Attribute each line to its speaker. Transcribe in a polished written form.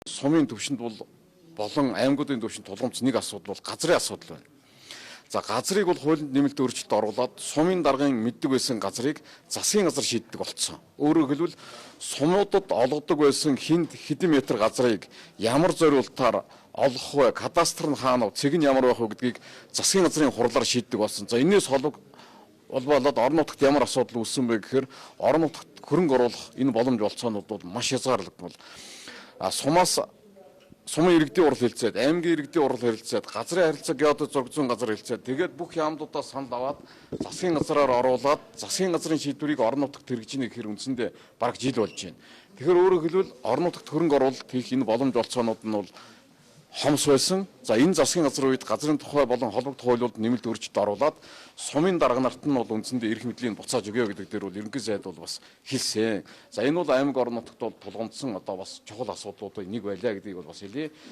Speaker 1: Сумын төвшөнд болон аймагуудын төвшөнд тулгамдсан нэг асуудал бол газрын асуудал байна. За газрыг бол хуулинд нэмэлт өөрчлөлт оруулаад сумын даргын мэддэг байсан газрыг засгийн газар шийддэг болцсон. Өөрөөр хэлбэл сумуудад олгодог байсан хэдэн метр газрыг ямар зориултаар олгох вэ? Кадастр нь хаана вэ? Цэг нь ямар байх вэ гэдгийг засгийн газрын хурлаар шийддэг болсон. За энэс холбоолоод орон нутагт ямар асуудал үүссэн бэ гэхээр орон нутагт хөрөнгө оруулах энэ боломж олцоонууд бол маш хязгаарлагдмал. Сумын иргэдийн урал хэлцээд, аймгийн иргэдийн урал хэлцээд, газрын харилцаа геодез зураг зүйн газар хэлцээд, тэгээд бүх яамдуудаас санал аваад засгийн газраар оруулаад засгийн газрын шийдвэрийг орон нутагт хэрэгжинэ гэхээр үндсэндээ бараг жил болж байна. Тэгэхээр өөрөөр хэлбэл орон нутагт хөрөнгө оруулалт хийх энэ боломж олцоонууд нь бол хомс байсан. За энэ засгийн газрын үед газрын тухай болон холбогдох хуулиуд нэмэлт өөрчлөлт оруулаад сумын дарга нарт нь бол үндсэндээ эрх мэдлийг буцааж өгье гэдэг дээр бол ерөнхий сайд бол бас хэлсэн. За энэ бол аймаг орон нутагт бол тулгамдсан одоо бас чухал асуудлуудын нэг байлаа гэдгийг бол бас хэлье.